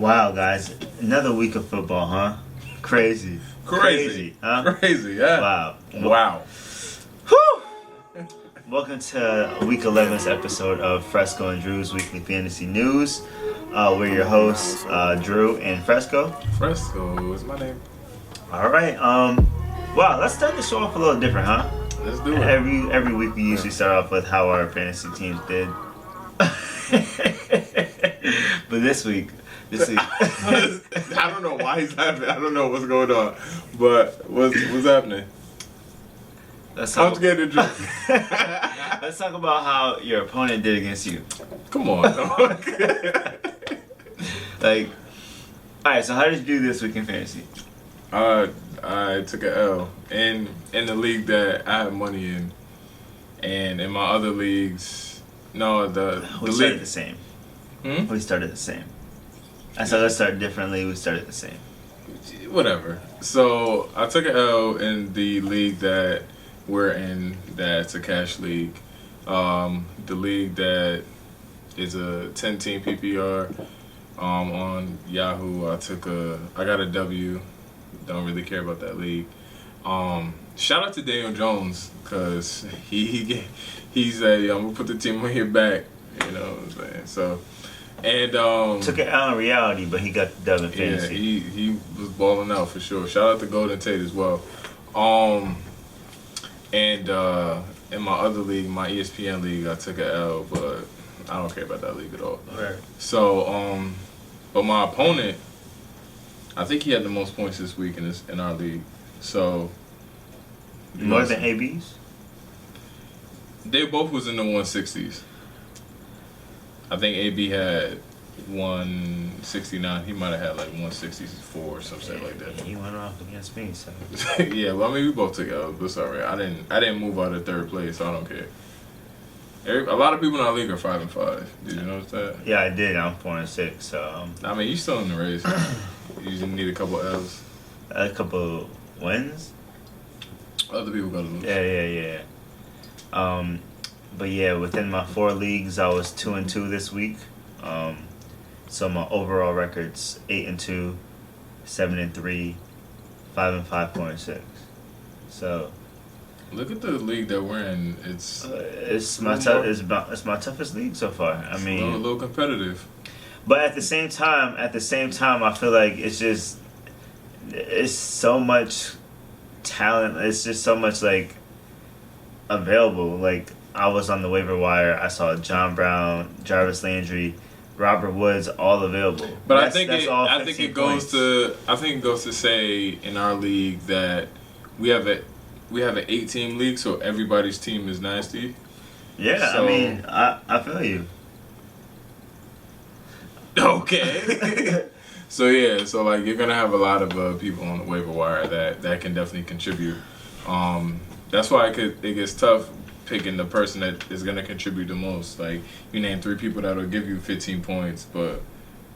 Wow, guys, another week of football, huh? Crazy. Huh? Crazy, yeah. Wow. Wow. Whew! Welcome to week 11's episode of Fresco and Drew's Weekly Fantasy News. We're your hosts, Drew and Fresco. Fresco is my name. All right. Wow, let's start the show off a little different, huh? Let's do it. Every week we usually start off with how our fantasy teams did. But this week. I don't know why he's laughing. I don't know what's going on. But what's happening? I'm scared to joke. Let's talk about how your opponent did against you. Come on. Like, alright, so how did you do this week in fantasy? I took an L in the league that I have money in, and in my other leagues, no, the started league the same. Hmm? We started the same. I said let's start differently. We started the same. Whatever. So I took an L in the league that we're in. That's a cash league. The league that is a 10-team PPR. On Yahoo, I got a W. Don't really care about that league. Shout out to Daniel Jones, because he said, I'm gonna put the team on your back. You know what I'm saying? So, and took it out in reality, but he got the dub in fantasy. Yeah, he was balling out for sure. Shout out to Golden Tate as well. And in my other league, my ESPN league, I took an L, but I don't care about that league at all. Right. So, but my opponent, I think he had the most points this week in our league. So more than AB's? They both was in the 160s. I think AB had 169. He might have had like 164 or something like that. He went off against me, so. Yeah, well, I mean, we both took L's, but it's all right. I didn't move out of third place, so I don't care. A lot of people in our league are 5-5. Did you notice that? Yeah, I did. I'm 4-6. So. I mean, you still in the race. You just need a couple L's. A couple wins. Other people gotta lose. Yeah. But yeah, within my 4 leagues, I was 2-2 this week. So my overall record's 8-2, 7-3, 5-5.6. So. Look at the league that we're in. It's my toughest league so far. I mean, a little competitive. But at the same time, I feel like it's so much talent. It's just so much like available. Like I was on the waiver wire. I saw John Brown, Jarvis Landry, Robert Woods, all available. But I think it goes to say in our league that we have an 8-team league, so everybody's team is nasty. Yeah, so, I mean, I feel you. Okay. So like you're gonna have a lot of people on the waiver wire that can definitely contribute. That's why it gets tough picking the person that is gonna contribute the most. Like you name 3 people that'll give you 15 points, but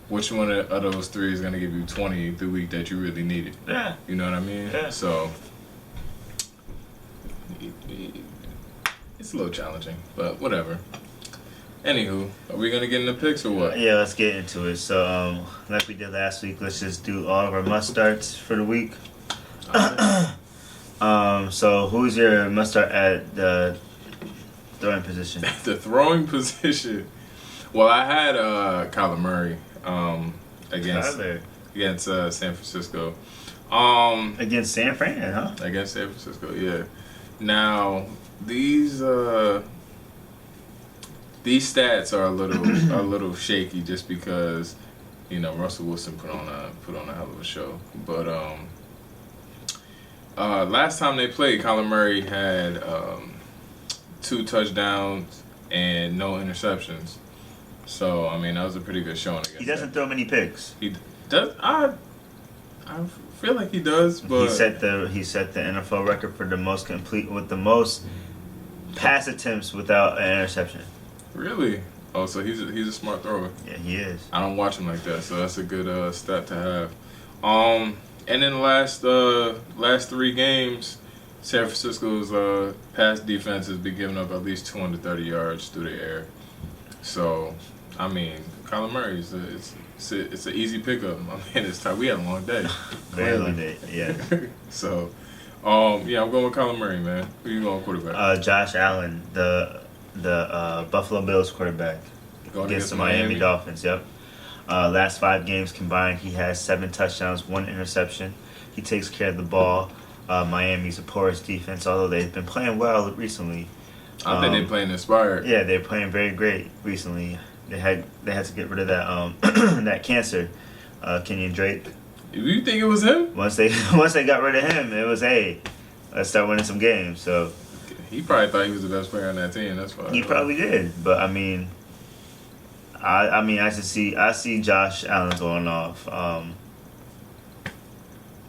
which one of those 3 is gonna give you 20 the week that you really need it? Yeah. You know what I mean? Yeah. So it's a little challenging, but whatever. Anywho, are we gonna get into picks or what? Yeah, let's get into it. So, like we did last week, let's just do all of our must starts for the week. Right. So who's your must start at the throwing position? The throwing position. Well, I had Kyler Murray against San Francisco. Against San Fran, huh? Against San Francisco, yeah. Now these stats are a little shaky just because Russell Wilson put on a hell of a show. But last time they played, Kyler Murray had 2 touchdowns and no interceptions. So I mean that was a pretty good showing. He doesn't throw many picks. He does. I feel like he does, but he set the NFL record for the most pass attempts without an interception. Really? Oh, so he's a smart thrower. Yeah, he is. I don't watch him like that, so that's a good stat to have. And in the last 3 games, San Francisco's pass defense has been giving up at least 230 yards through the air. So I mean, Kyler Murray it's an easy pickup. I mean, it's time. We had a long day. Very long day. Yeah. So, yeah, I'm going with Kyler Murray, man. Who you going quarterback? Josh Allen, the Buffalo Bills quarterback, Going against the Miami Dolphins. Yep. Last 5 games combined, he has 7 touchdowns, 1 interception. He takes care of the ball. Miami's a porous defense, although they've been playing well recently. I think they're playing inspired. Yeah, they're playing very great recently. They had to get rid of that that cancer, Kenyon Drake. You think it was him? Once they got rid of him, it was let's start winning some games. So he probably thought he was the best player on that team. That's why he probably did. But I mean, I see Josh Allen going off.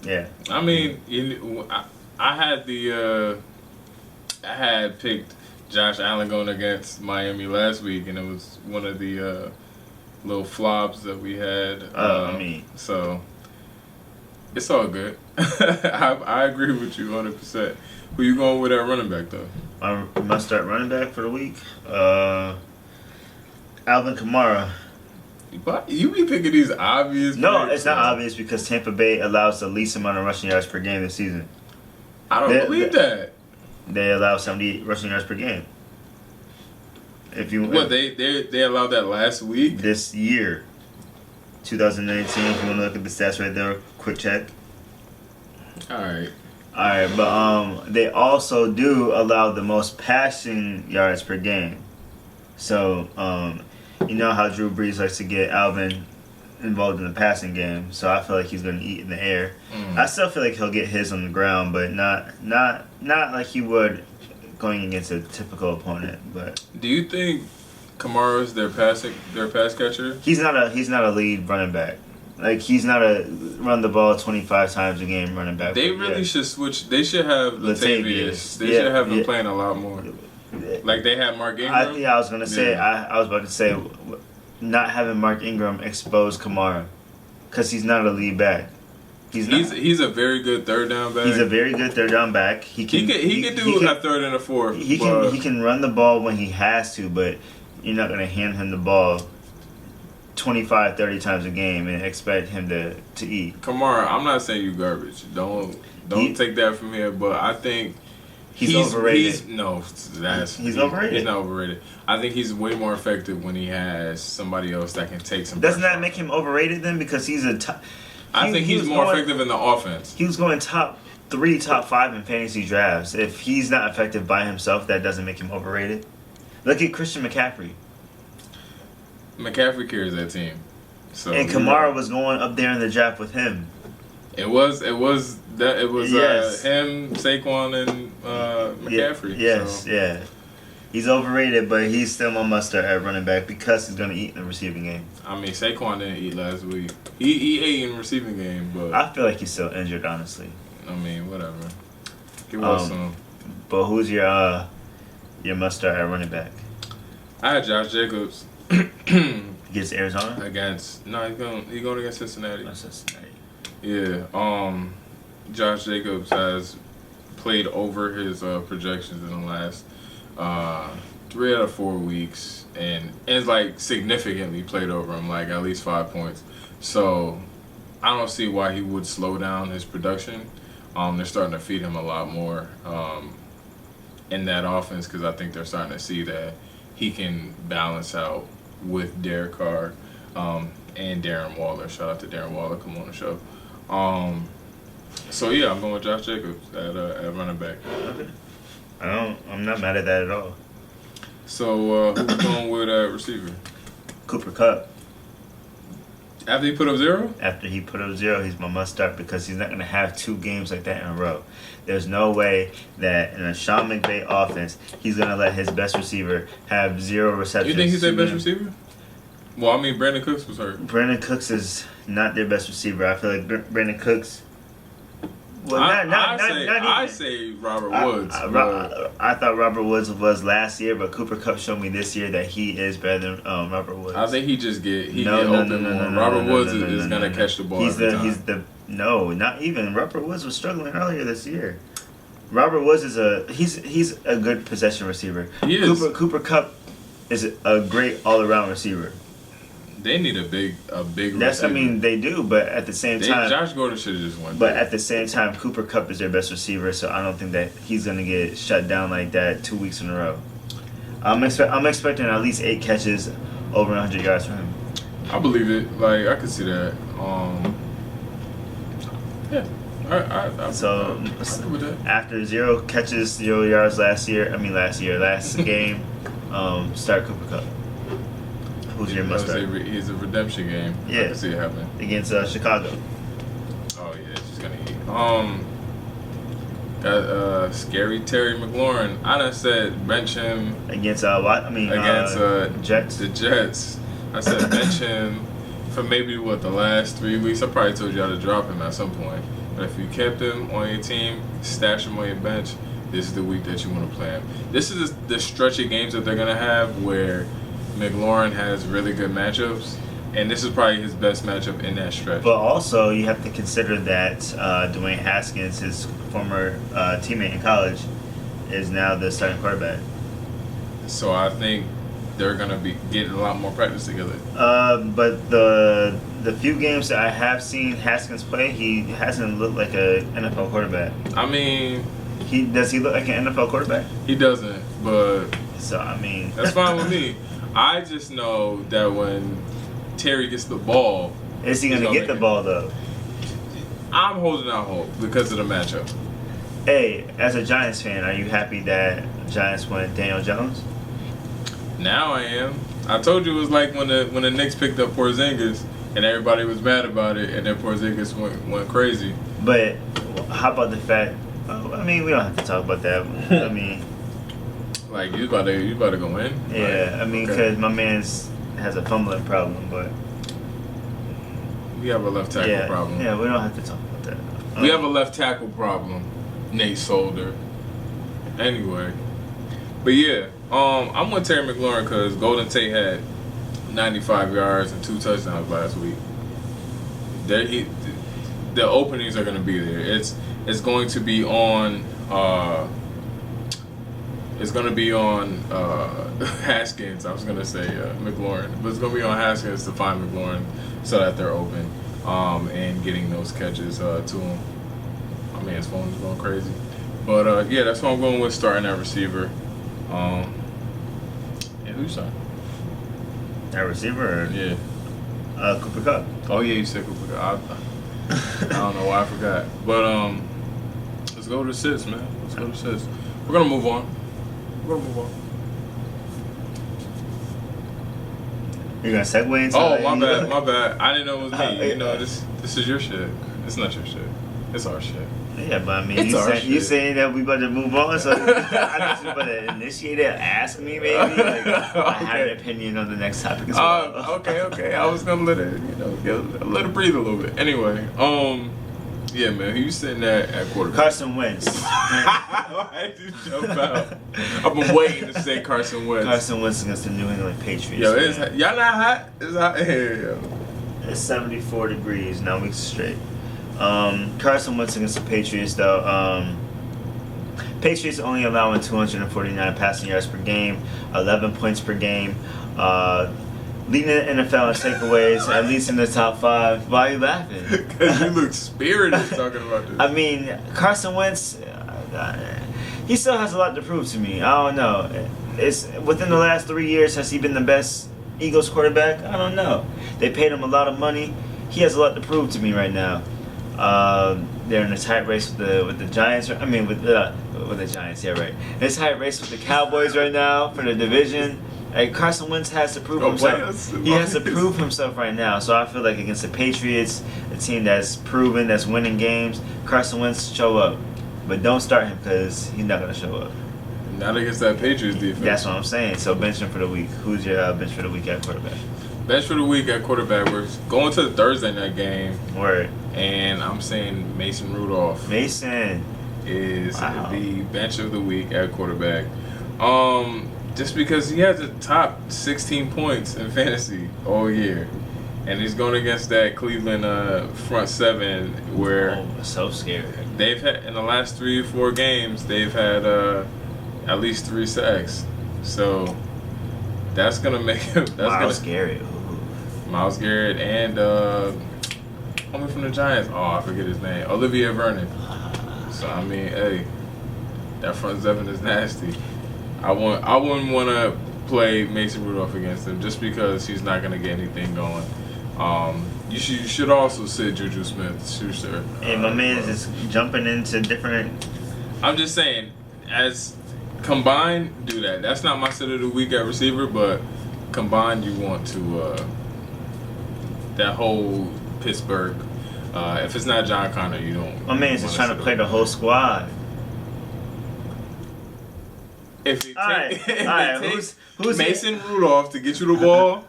Yeah. I mean, I had picked Josh Allen going against Miami last week, and it was one of the little flops that we had. So it's all good. I agree with you 100%. Who you going with at running back though? I must start running back for the week. Alvin Kamara. But you be picking these obvious. No, picks, it's not obvious because Tampa Bay allows the least amount of rushing yards per game this season. I don't believe that. They allow 78 rushing yards per game. They allowed that last week? This year, 2019. If you want to look at the stats right there, quick check. All right, but they also do allow the most passing yards per game. So you know how Drew Brees likes to get Alvin involved in the passing game, so I feel like he's going to eat in the air. I still feel like he'll get his on the ground, but not like he would going against a typical opponent. But do you think Kamara's their pass catcher? He's not a lead running back. Like he's not a run the ball 25 times a game running back. They really should switch. They should have Latavius. They should have him playing a lot more. Like they had Mark Ingram. I was gonna say. I was about to say, not having Mark Ingram expose Kamara, because he's not a lead back. He's a very good third down back. He's a very good third down back. He can do a third and a fourth. He can run the ball when he has to, but you're not gonna hand him the ball 25, 30 times a game and expect him to eat. Kamara, I'm not saying you garbage. Don't take that from here, but I think he's overrated. He's overrated. He's not overrated. I think he's way more effective when he has somebody else that can take some. Doesn't that make him overrated then? Because he's a top. I think he's more effective in the offense. He was going top 3, top 5 in fantasy drafts. If he's not effective by himself, that doesn't make him overrated. Look at Christian McCaffrey. McCaffrey carries that team. So and Kamara was going up there in the draft with him. It was him, Saquon, and McCaffrey. Yeah. He's overrated, but he's still my must-start at running back because he's going to eat in the receiving game. I mean, Saquon didn't eat last week. He ate in the receiving game, but I feel like he's still injured, honestly. I mean, whatever. Give us some. But who's your must-start at running back? I had Josh Jacobs. Against Arizona? He's going against Cincinnati. Cincinnati. Yeah. Josh Jacobs has played over his projections in the last 3 out of 4 weeks, and it's like significantly played over him, like at least 5 points. So I don't see why he would slow down his production. They're starting to feed him a lot more in that offense because I think they're starting to see that he can balance out with Derek Carr and Darren Waller. Shout out to Darren Waller, come on the show. So yeah, I'm going with Josh Jacobs at running back. Okay. I'm not mad at that at all. So who's going with receiver? Cooper Kupp. After he put up 0? After he put up 0, he's my must-start because he's not going to have 2 games like that in a row. There's no way that in a Sean McVay offense, he's going to let his best receiver have 0 receptions. You think he's their best receiver? Well, I mean, Brandon Cooks was hurt. Brandon Cooks is not their best receiver. I feel like Brandon Cooks... Well, I say Robert Woods. I thought Robert Woods was last year, but Cooper Kupp showed me this year that he is better than Robert Woods. I think he just get open more. Robert Woods is gonna catch the ball every time. Not even Robert Woods was struggling earlier this year. Robert Woods is he's a good possession receiver. He is. Cooper Kupp is a great all around receiver. They need a big That's I receiver. mean they do, but at the same time, Josh Gordon should have just won. but at the same time, Cooper Kupp is their best receiver, so I don't think that he's gonna get shut down like that 2 weeks in a row. I'm expecting at least 8 catches, over 100 yards from him. I believe it. Like I could see that. Yeah. So I agree with that. after 0 catches, 0 yards last game, start Cooper Kupp. Who's your must start? It's a redemption game. Yeah. I can see it happening. Against Chicago. Oh yeah, it's just gonna eat. Got scary Terry McLaurin. I done said bench him Against what? I mean against Jets. the Jets. I said bench him for maybe the last 3 weeks. I probably told y'all to drop him at some point. But if you kept him on your team, stash him on your bench, this is the week that you want to play him. This is the stretch of games that they're gonna have where McLaurin has really good matchups, and this is probably his best matchup in that stretch. But also, you have to consider that Dwayne Haskins, his former teammate in college, is now the starting quarterback. So I think they're gonna be getting a lot more practice together. But the few games that I have seen Haskins play, he hasn't looked like an NFL quarterback. I mean, Does he look like an NFL quarterback? he doesn't, but So I mean, that's fine with me. I just know that when Terry gets the ball, is he gonna get the ball though? I'm holding out hope because of the matchup. Hey, as a Giants fan, are you happy that Giants went Daniel Jones? Now I am. I told you it was like when the Knicks picked up Porzingis and everybody was mad about it, and then Porzingis went crazy. But how about the fact? I mean, we don't have to talk about that. I mean, like you about to go in? yeah. Like, I mean, because my man's has a fumbling problem, but we have a left tackle problem. Yeah, we don't have to talk about that. We have a left tackle problem, Nate Solder. Anyway, but yeah, I'm with Terry McLaurin because Golden Tate had 95 yards and 2 touchdowns last week. The openings are going to be there. It's going to be on. It's going to be on Haskins. I was going to say McLaurin, but it's going to be on Haskins to find McLaurin so that they're open and getting those catches to him. I mean, his phone is going crazy. But yeah, that's what I'm going with, starting that receiver. Yeah, who's that? That receiver? Or, Yeah. Cooper Kupp. Oh yeah, you said Cooper Kupp. I don't know why I forgot. But let's go to six, man. Let's go to six. We're gonna move on. You're gonna segue into? Oh, my bad. I didn't know it was me. You know, this is your shit. It's not your shit. It's our shit. Yeah, but I mean, It's you saying that we about to move on, so I guess you about to initiate it, ask me maybe. Like, I have an opinion on the next topic as well. Okay. I was gonna let it, let it breathe a little bit. Anyway, yeah, man, who you sitting at quarterback? Carson Wentz. I did jump out. I've been waiting to say Carson Wentz. Carson Wentz against the New England Patriots. Yo, y'all not hot? It's hot here, yo. It's 74 degrees now, weeks straight. Carson Wentz against the Patriots, though. Patriots only allowing 249 passing yards per game, 11 points per game. Leading the NFL in takeaways, at least in the top 5. Why are you laughing? Because you look spirited talking about this. I mean, Carson Wentz, he still has a lot to prove to me. I don't know. It's within the last 3 years, has he been the best Eagles quarterback? I don't know. They paid him a lot of money. He has a lot to prove to me right now. They're in a tight race with the Giants. I mean, with the Giants. Yeah, right. It's a tight race with the Cowboys right now for the division. Hey, Carson Wentz has to prove himself. He has to prove himself right now. So I feel like against the Patriots, a team that's proven, that's winning games, Carson Wentz show up. But don't start him because he's not going to show up. Not against that Patriots defense. That's what I'm saying. So bench him for the week. Who's your bench for the week at quarterback? Bench for the week at quarterback. We're going to the Thursday night game. Word. And I'm saying Mason Rudolph. Mason is the bench of the week at quarterback. Just because he has the top 16 points in fantasy all year. And he's going against that Cleveland front seven where so scary. They've had in the last 3 or 4 games they've had at least 3 sacks. So that's gonna make him. That's scary. Ooh. Myles Garrett and homie from the Giants. Oh, I forget his name. Olivier Vernon. So I mean, hey, that front seven is nasty. I wouldn't want to play Mason Rudolph against him just because he's not gonna get anything going. You should also sit Juju Smith-Schuster. Hey, my man is just jumping into different. I'm just saying, as combined, do that. That's not my sit of the week at receiver, but combined, you want to that whole Pittsburgh. If it's not John Connor, you don't. My man's just trying to play the whole squad. If you All right. Who's Mason Rudolph to get you the ball,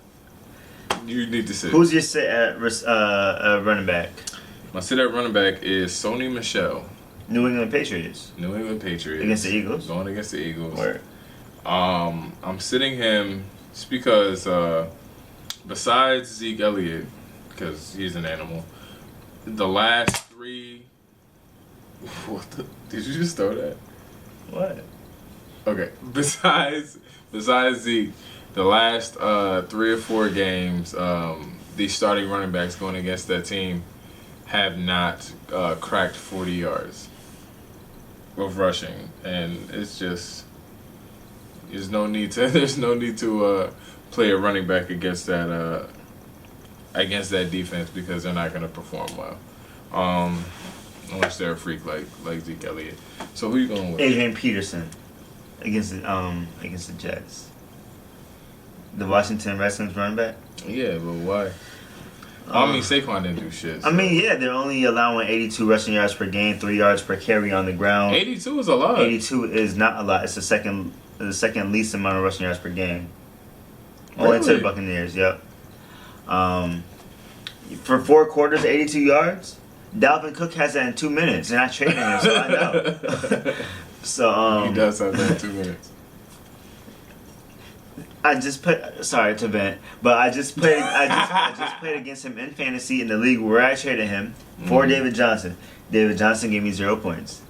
you need to sit. Who's your sit at running back? My sit at running back is Sony Michel. New England Patriots. New England Patriots. Against the Eagles? Going against the Eagles. Where? I'm sitting him just because besides Zeke Elliott, because he's an animal, the last three... Did you just throw that? What? Okay. Besides Zeke, the last 3 or 4 games, these starting running backs going against that team have not cracked 40 yards of rushing, and it's just there's no need to play a running back against that defense because they're not going to perform well, unless they're a freak like Zeke Elliott. So who you going with? Adrian Peterson against the Jets. The Washington Redskins running back. Yeah, but why? I mean, Saquon didn't do shit. So. I mean, yeah, they're only allowing 82 rushing yards per game, 3 yards per carry on the ground. 82 is a lot. 82 is not a lot. It's the second least amount of rushing yards per game. Really? Only to the Buccaneers. Yep. For 4 quarters, 82 yards. Dalvin Cook has that in 2 minutes, and I traded him, so I know. So he does have that in 2 minutes. I just played against him in fantasy in the league where I traded him for David Johnson. David Johnson gave me 0 points.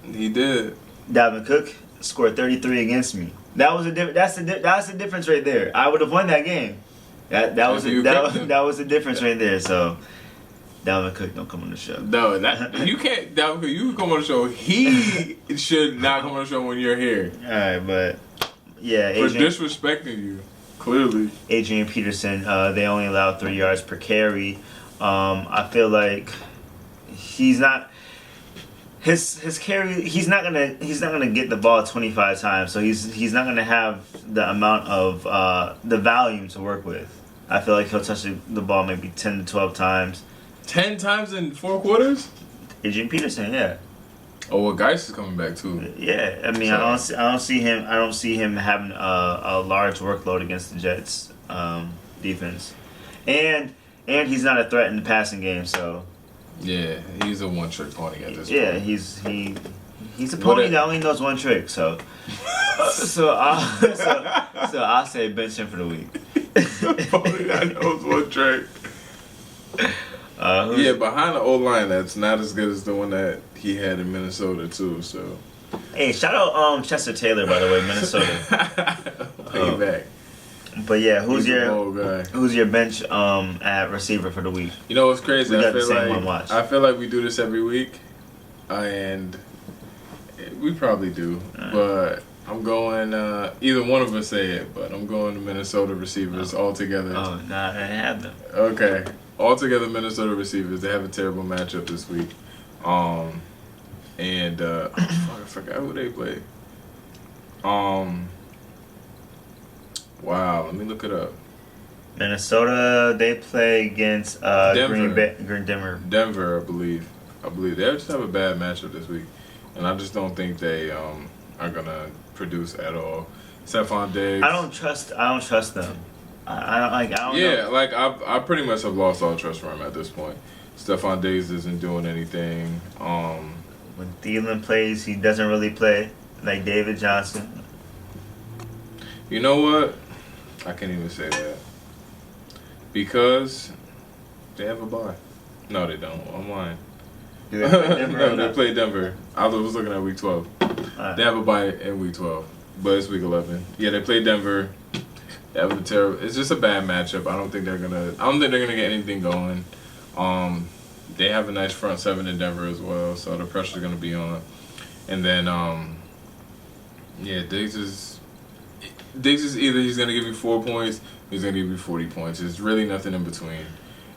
He did. Dalvin Cook scored 33 against me. That's the difference right there. I would have won that game. That was the difference right there. So Dalvin Cook don't come on the show. No, you can't. Dalvin Cook, you can come on the show. He should not come on the show when you're here. All right, but. Yeah, for disrespecting you, clearly. Adrian Peterson, they only allow 3 yards per carry. I feel like he's not his carry. He's not gonna get the ball 25 times. So he's not gonna have the amount of the volume to work with. I feel like he'll touch the ball maybe 10 to 12 times. 10 times in 4 quarters. Adrian Peterson, yeah. Oh, well, Geis is coming back too. Yeah, I mean, so. I don't see him having a large workload against the Jets defense, and he's not a threat in the passing game. So yeah, he's a one-trick pony at this point. Yeah, he's a pony that only knows one trick. So I'll say bench him for the week. Pony that knows one trick. Yeah, behind the O-line, that's not as good as the one that he had in Minnesota too. So, hey, shout out Chester Taylor, by the way, Minnesota. Payback. But yeah, who's your bench at receiver for the week? You know what's crazy? We got the same one watch. I feel like we do this every week, and we probably do. Right. But I'm going. Either one of us say it, but I'm going to Minnesota receivers altogether. Oh, nah, I have them. Okay. Altogether, Minnesota receivers, they have a terrible matchup this week. I forgot who they play. Wow, let me look it up. Minnesota, they play against Denver. Denver, I believe. They just have a bad matchup this week, and I just don't think they are gonna produce at all. Stephon Diggs. I don't trust them. I don't know. Like I pretty much have lost all trust for him at this point. Stephon Diggs isn't doing anything. When Thielen plays, he doesn't really play like David Johnson. You know what? I can't even say that because they have a bye. No, they don't. I'm lying. Do they play Denver? No, they play Denver. I was looking at week 12. Right. They have a bye in week 12, but it's week 11. Yeah, they play Denver. That was a terrible. It's just a bad matchup. I don't think they're gonna get anything going. They have a nice front seven in Denver as well, so the pressure's gonna be on. And then, yeah, Diggs is either he's gonna give you 4 points, or he's gonna give you 40 points. There's really nothing in between.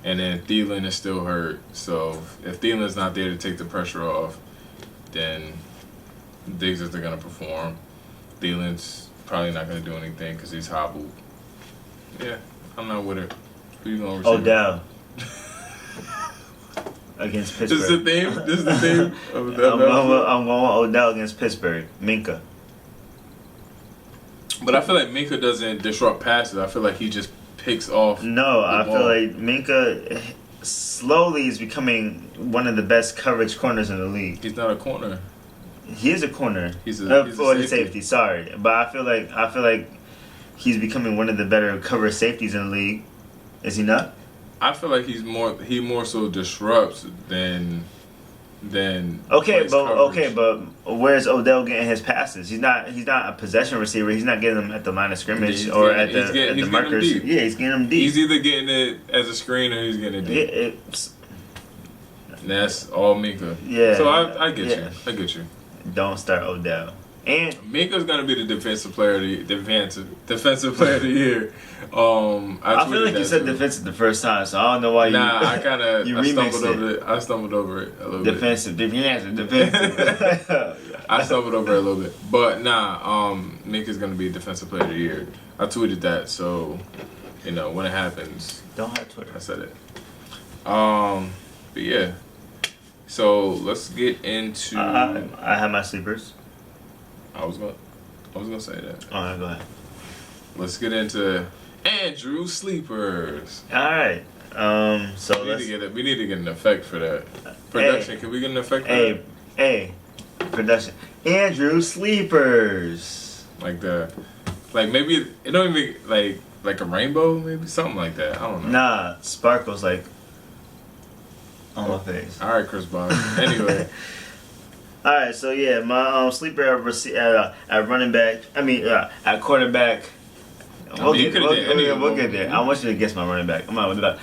And then Thielen is still hurt, so if Thielen's not there to take the pressure off, then Diggs isn't gonna perform. Thielen's probably not gonna do anything because he's hobbled. Yeah, I'm not with it. Who you gonna receive? Odell. Against Pittsburgh. This is the theme? This is the theme? I'm going Odell against Pittsburgh. Minka. But I feel like Minka doesn't disrupt passes. I feel like he just picks off. No, I ball. feel like Minka slowly is becoming one of the best coverage corners in the league. He's not a corner. He is a corner. He's a safety. Sorry, but I feel like he's becoming one of the better cover safeties in the league. Is he not? I feel like he more so disrupts than Okay, plays but coverage. where's Odell getting his passes? He's not a possession receiver. He's not getting them at the line of scrimmage or at the markers. Yeah, he's getting them deep. He's either getting it as a screen or he's getting it deep. And that's all Minka. Yeah. So I get you. I get you. Don't start Odell. And Minka's gonna be the defensive player of the year. I feel like you said defensive the first time, so I don't know why you. Nah, I remixed it. I stumbled over it a little defensive. bit. I stumbled over it a little bit, but Minka's gonna be defensive player of the year. I tweeted that, so when it happens. Don't have Twitter. I said it. But yeah. So let's get into. I have my sleepers. I was gonna say that. All right, go ahead. Let's get into Andrew sleepers. All right. So we need to get an effect for that. Production. Can we get an effect for that? Hey, production. Andrew sleepers. Like that. Like maybe it don't even like a rainbow, maybe something like that. I don't know. Nah, sparkles like on my face. All right, Chris Bosh. Anyway. All right, so yeah, my sleeper at running back. At quarterback. We'll get there. I want you to guess my running back. I'm out with that.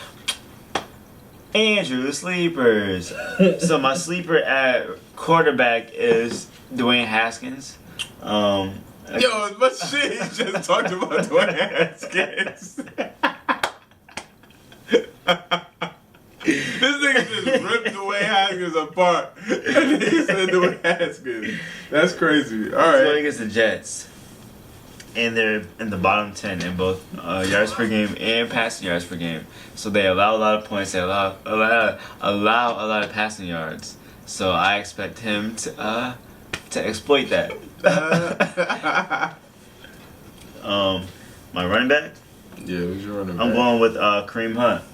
Andrew sleepers. So my sleeper at quarterback is Dwayne Haskins. Yo, but shit, he just talked about Dwayne Haskins. This nigga just ripped Dwayne Haskins apart. And he said Dwayne Haskins. That's crazy. All right. Going against the Jets. And they're in the bottom 10 in both yards per game and passing yards per game. So they allow a lot of points. They allow a lot of passing yards. So I expect him to exploit that. My running back? Yeah, who's your running back? I'm going with Kareem Hunt.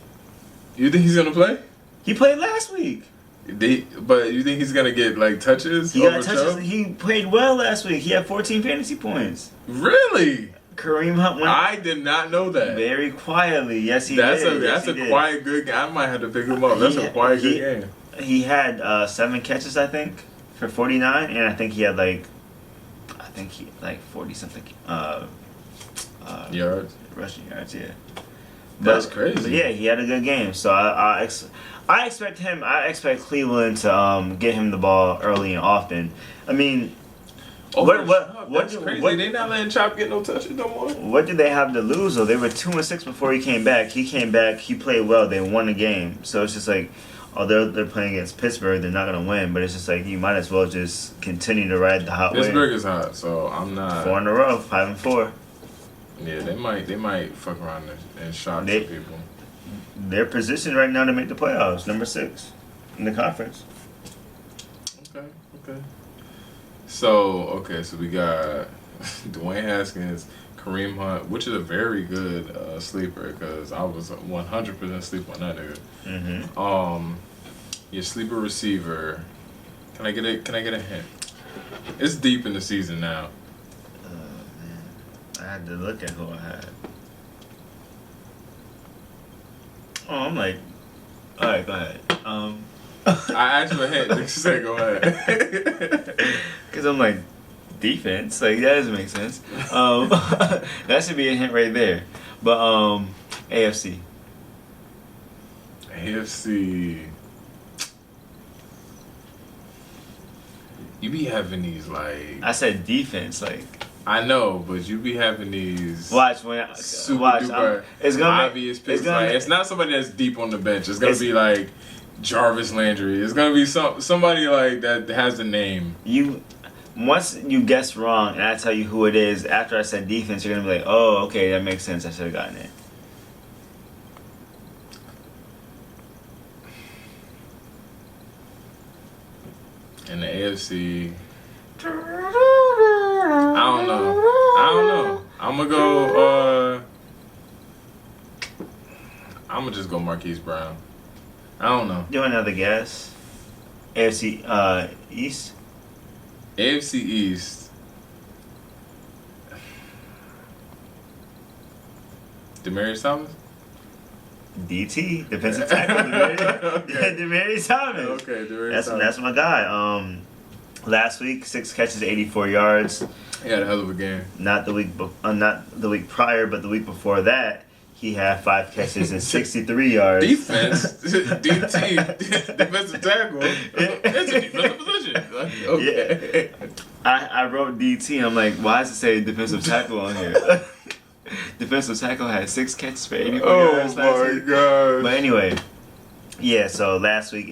You think he's gonna play? He played last week. But you think he's gonna get touches? He got touches. He played well last week. He had 14 fantasy points. Really? Kareem Hunt went. I did not know that. Very quietly, yes he did. That's a quiet good game. I might have to pick him up. That's a quiet good game. He had 7 catches, I think, for 49, and I think he had 40 something yards, rushing yards. Yeah. That's crazy. But yeah, he had a good game. So I expect him. I expect Cleveland to get him the ball early and often. I mean, that's crazy. They not letting Chop get no touches no more. What did they have to lose though? They were 2-6 before he came back. He came back. He played well. They won the game. So it's just they're playing against Pittsburgh. They're not gonna win. But it's just you might as well just continue to ride the hot wave. Pittsburgh is hot, so I'm not. 4 in a row, 5-4. Yeah, they might fuck around and shock some people. They're positioned right now to make the playoffs, number 6 in the conference. Okay. So we got Dwayne Haskins, Kareem Hunt, which is a very good sleeper because I was 100% sleep on that nigga. Mm-hmm. Your sleeper receiver. Can I get a hint? It's deep in the season now. I had to look at who I had. Oh, I'm like, all right, go ahead. I asked for a hint. You said go ahead. Because I'm like, defense. Like that doesn't make sense. That should be a hint right there. But AFC. AFC. You be having these like. I said defense, like. I know, but you be having these. Watch when super watch. duper It's gonna obvious picks. It's not somebody that's deep on the bench. It's gonna be like Jarvis Landry. It's gonna be somebody like that has a name. Once you guess wrong and I tell you who it is after I said defense, you're gonna be like, oh, okay, that makes sense. I should have gotten it. In the AFC. I don't know. I'm gonna go. I'm gonna just go Marquise Brown. I don't know. You want another guess? AFC East. AFC East. Demaryius Thomas. DT, defensive tackle. Demaryius Thomas. Okay, Demaryius Thomas. That's my guy. Last week, 6 catches, 84 yards. He had a hell of a game. Not the week prior, but the week before that, he had 5 catches and 63 yards. Defense, DT, defensive tackle. It's a defensive position. Okay. Yeah. I wrote DT. I'm like, why does it say defensive tackle on here? Defensive tackle had 6 catches for 84 yards last week. Oh my gosh. But anyway, yeah. So last week,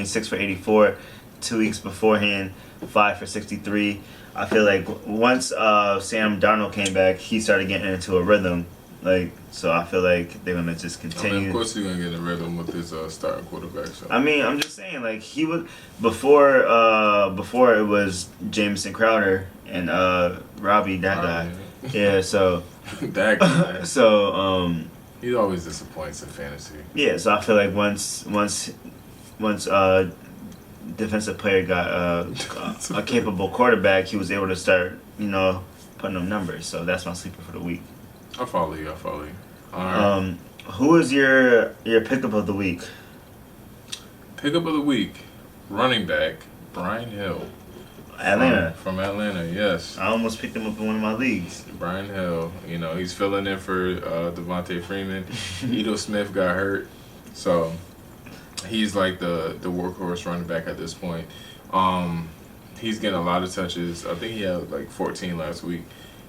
6 for 84. 2 weeks beforehand, 5 for 63. I feel like once Sam Darnold came back, he started getting into a rhythm. Like, so I feel like they're gonna just continue. I mean, of course, he's gonna get in a rhythm with his starting quarterback. So. I mean, I'm just saying, like he was before it was Jameson Crowder and Robbie that guy. Yeah, so that guy. So he always disappoints in fantasy. Yeah, so I feel like once defensive player got a capable quarterback, he was able to start, putting up numbers. So that's my sleeper for the week. I follow you. All right. Who is your pickup of the week? Pickup of the week, running back Brian Hill. Atlanta. From Atlanta, yes. I almost picked him up in one of my leagues. Brian Hill, he's filling in for Devontae Freeman. Edo Smith got hurt, so he's like the workhorse running back at this point. He's getting a lot of touches. I think he had like 14 last week.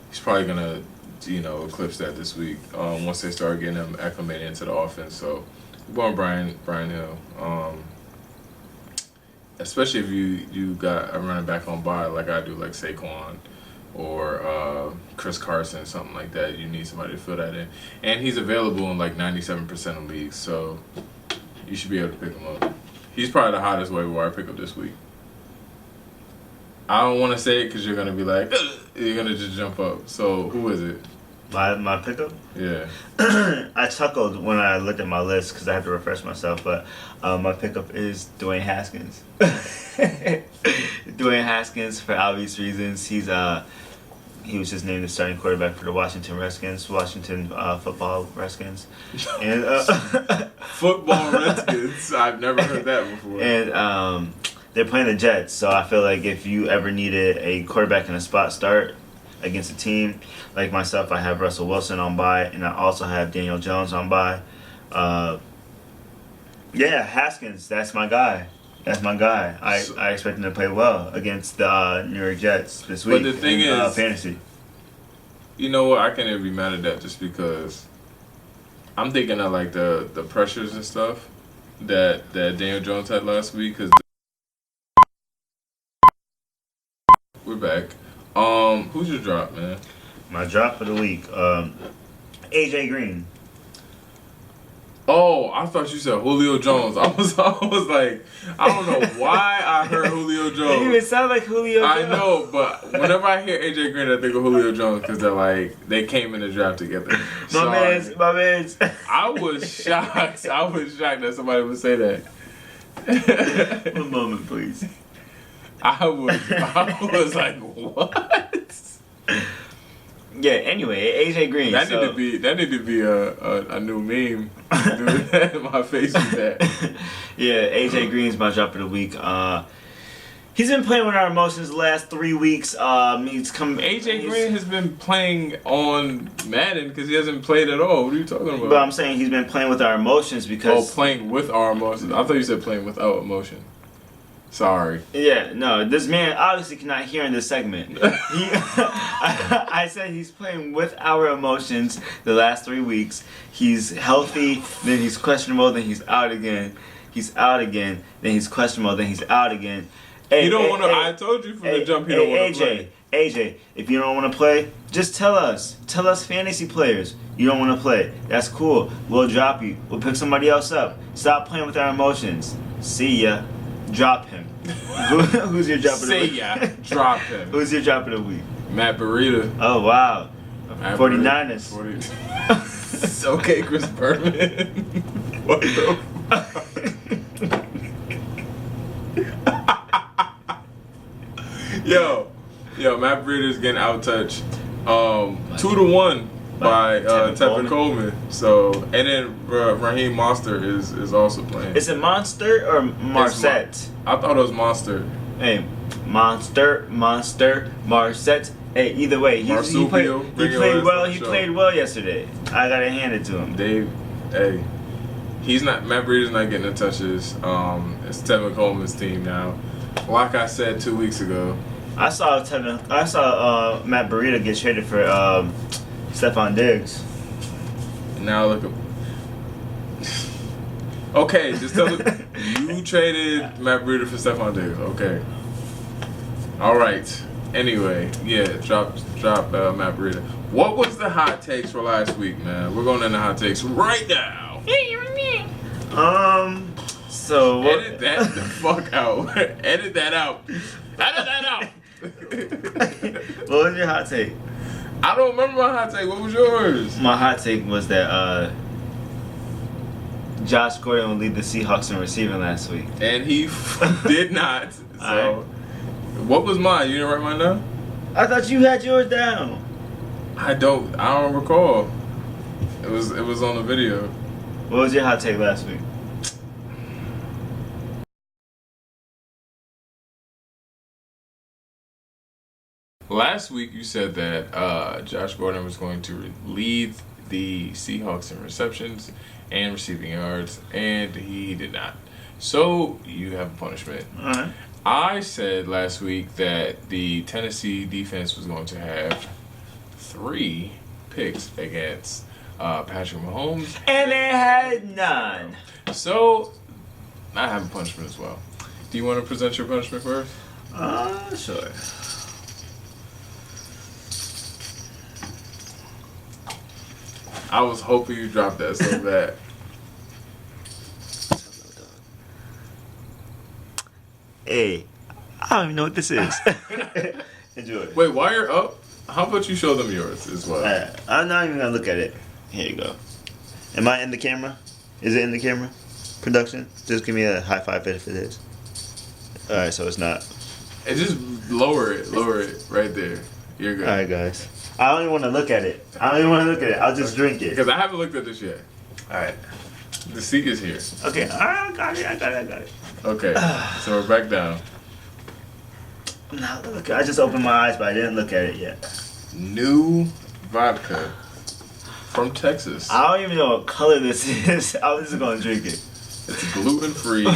He's probably gonna, eclipse that this week once they start getting him acclimated into the offense. So, I'm going Brian Hill. Especially if you got a running back on bye like I do, like Saquon or Chris Carson, something like that. You need somebody to fill that in, and he's available in like 97% of leagues. So. You should be able to pick him up. He's probably the hottest waiver wire pickup this week. I don't want to say it because you're going to be like, you're going to just jump up. So, who is it? My pickup? Yeah. I chuckled when I looked at my list because I had to refresh myself, but my pickup is Dwayne Haskins. Dwayne Haskins, for obvious reasons. He was just named the starting quarterback for the Washington football Redskins. And football Redskins. I've never heard that before. And they're playing the Jets, so I feel like if you ever needed a quarterback in a spot start against a team like myself, I have Russell Wilson on bye, and I also have Daniel Jones on bye. Haskins, that's my guy. I expect him to play well against the New York Jets this week. But the thing is, fantasy. You know what? I can't even be mad at that just because I'm thinking of like the pressures and stuff that Daniel Jones had last week. Because we're back. Who's your drop, man? My drop for the week, AJ Green. Oh, I thought you said Julio Jones. I was like, I don't know why I heard Julio Jones. It even sound like Julio Jones. I know, but whenever I hear AJ Green, I think of Julio Jones because they came in the draft together. My man's. I was shocked. That somebody would say that. One moment, please. I was like, what? Yeah. Anyway, AJ Green. That need to be a new meme. Dude, my face with that. Yeah, AJ Green's my drop of the week. He's been playing with our emotions the last 3 weeks. He's come. AJ Green has been playing on Madden because he hasn't played at all. What are you talking about? But I'm saying he's been playing with our emotions because. Oh, playing with our emotions. I thought you said playing without emotion. Sorry. Yeah, no, this man obviously cannot hear in this segment. I said he's playing with our emotions the last 3 weeks. He's healthy, then he's questionable, then he's out again. He's out again, then he's questionable, then he's out again. Hey, you don't want to. I told you from the jump he don't want to play. AJ, if you don't want to play, just tell us. Tell us fantasy players you don't want to play. That's cool. We'll drop you. We'll pick somebody else up. Stop playing with our emotions. See ya. Drop him. Who's your drop of the week? See ya. Drop him. Who's your drop of the week? Matt Breida. Oh, wow. Matt 49ers. It's okay, Chris Berman. What the fuck? Yo, Matt Breida's getting out-touched 2-1 by Tevin Coleman. So, and then Raheem Monster is also playing. Is it Monster or Marset? I thought it was Monster. Hey, Monster, Marset. Hey, either way, he played well. He played well yesterday. I gotta hand it to him. Hey, Matt Breida's not getting the touches. It's Tevin Coleman's team now. Like I said 2 weeks ago. I saw Matt Breida get traded for Stephon Diggs. Now look at. Okay, just tell them you traded Matt Breida for Stephon Diggs. Okay. All right. Anyway, yeah, drop Matt Breida. What was the hot takes for last week, man? We're going into hot takes right now. So edit that the fuck out. Edit that out. Edit that out. What was your hot take? I don't remember my hot take. What was yours? My hot take was that Josh Gordon will lead the Seahawks in receiving last week, and he did not. So, what was mine? You didn't write mine down? I thought you had yours down. I don't recall. It was on the video. What was your hot take last week? Last week you said that Josh Gordon was going to lead the Seahawks in receptions and receiving yards, and he did not. So you have a punishment. All right. I said last week that the Tennessee defense was going to have 3 picks against Patrick Mahomes. And they had none. So I have a punishment as well. Do you want to present your punishment first? Sure. I was hoping you dropped that so bad. Hey, I don't even know what this is. Enjoy it. Wait, while you're up, how about you show them yours as well? I'm not even gonna look at it. Here you go. Am I in the camera? Is it in the camera? Production? Just give me a high five if it is. Alright, so it's not. And just lower it right there. You're good. Alright, guys. I don't even want to look at it. I'll just drink it. Because I haven't looked at this yet. Alright. The seat is here. Okay, alright, I got it. Okay, so we're back down. No, look, I just opened my eyes, but I didn't look at it yet. New vodka from Texas. I don't even know what color this is. I was just gonna drink it. It's gluten-free.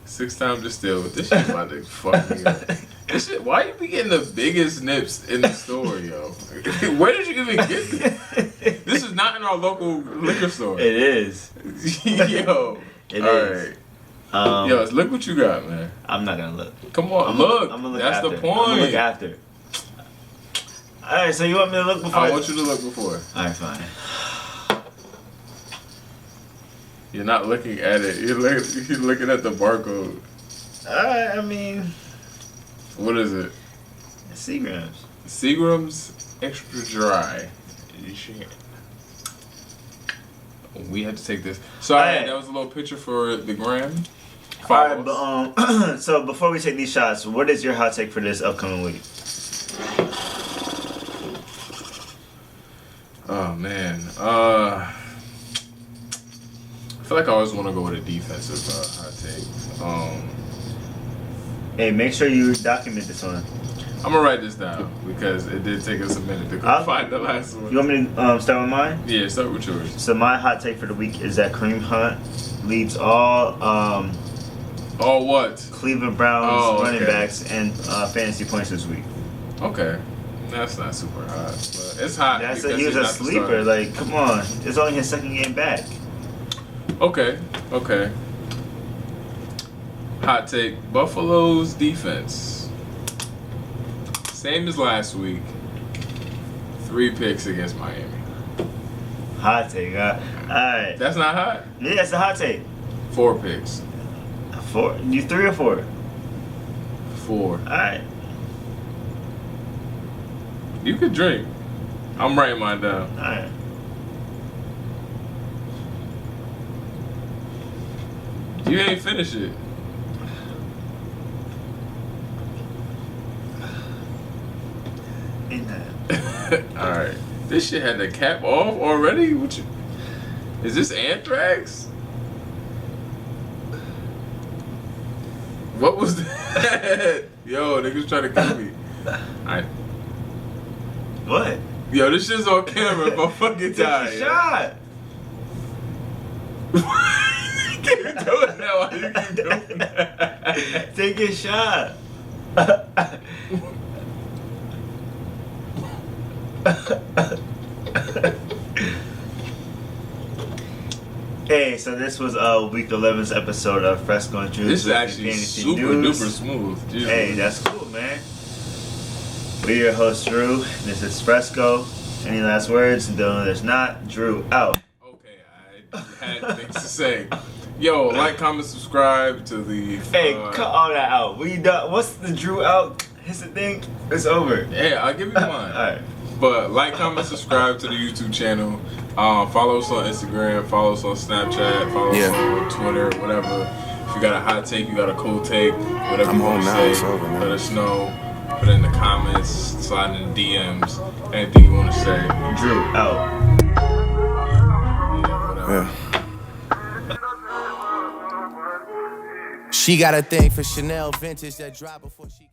6-time distilled. This shit about to fuck me up. This shit, why you be getting the biggest nips in the store, yo? Where did you even get this? This is not in our local liquor store. It is. Yo. It all is. Right. Yo, look what you got, man. I'm not gonna look. Come on, look. I'm gonna look That's after. the point. I'm gonna look after. Alright, so you want me to look before? I want you to look before. Alright, fine. You're not looking at it. You're looking at the barcode. Alright, I mean... What is it? Seagram's. Seagram's Extra Dry. We had to take this. Sorry, that was a little picture for the gram. Alright, but so before we take these shots, what is your hot take for this upcoming week? Oh man, I feel like I always want to go with a defensive hot take. Hey, make sure you document this one. I'm gonna write this down because it did take us a minute to go find the last one. You want me to start with mine? Yeah, start with yours. So my hot take for the week is that Kareem Hunt leads all All what? Cleveland Browns running backs and fantasy points this week. Okay. That's not super hot, but it's hot. He was a sleeper. Like, come on. It's only his second game back. Okay. Hot take. Buffalo's defense. Same as last week. 3 picks against Miami. Hot take. Alright. That's not hot? Yeah, that's a hot take. 4 picks. 4? You 3 or 4? 4. Alright. You could drink. I'm writing mine down. Alright. You ain't finished it. Ain't that? Alright. This shit had the cap off already? Is this anthrax? What was that? Yo, niggas trying to kill me. Alright. What? Yo, this shit's on camera if I'm fucking tired. Take a shot. Keep doing that. Why you keep doing that? Take a shot. Hey, so this was week 11's episode of Fresco and Drew's. This is actually super duper smooth. Jesus. Hey, that's cool, man. We're your host, Drew. This is Fresco. Any last words? No, there's not. Drew, out. Okay, I had things to say. Yo, like, comment, subscribe to the... Hey, cut all that out. We done. What's the Drew out? His thing? It's over. Yeah, I'll give you mine. Alright. But like, comment, subscribe to the YouTube channel. Follow us on Instagram. Follow us on Snapchat. Follow us on Twitter. Whatever. If you got a hot take, you got a cool take, whatever you want to say, let us know. Put it in the comments. Slide in the DMs. Anything you want to say. Drew, out. Yeah, She got a thing for Chanel vintage that dropped before she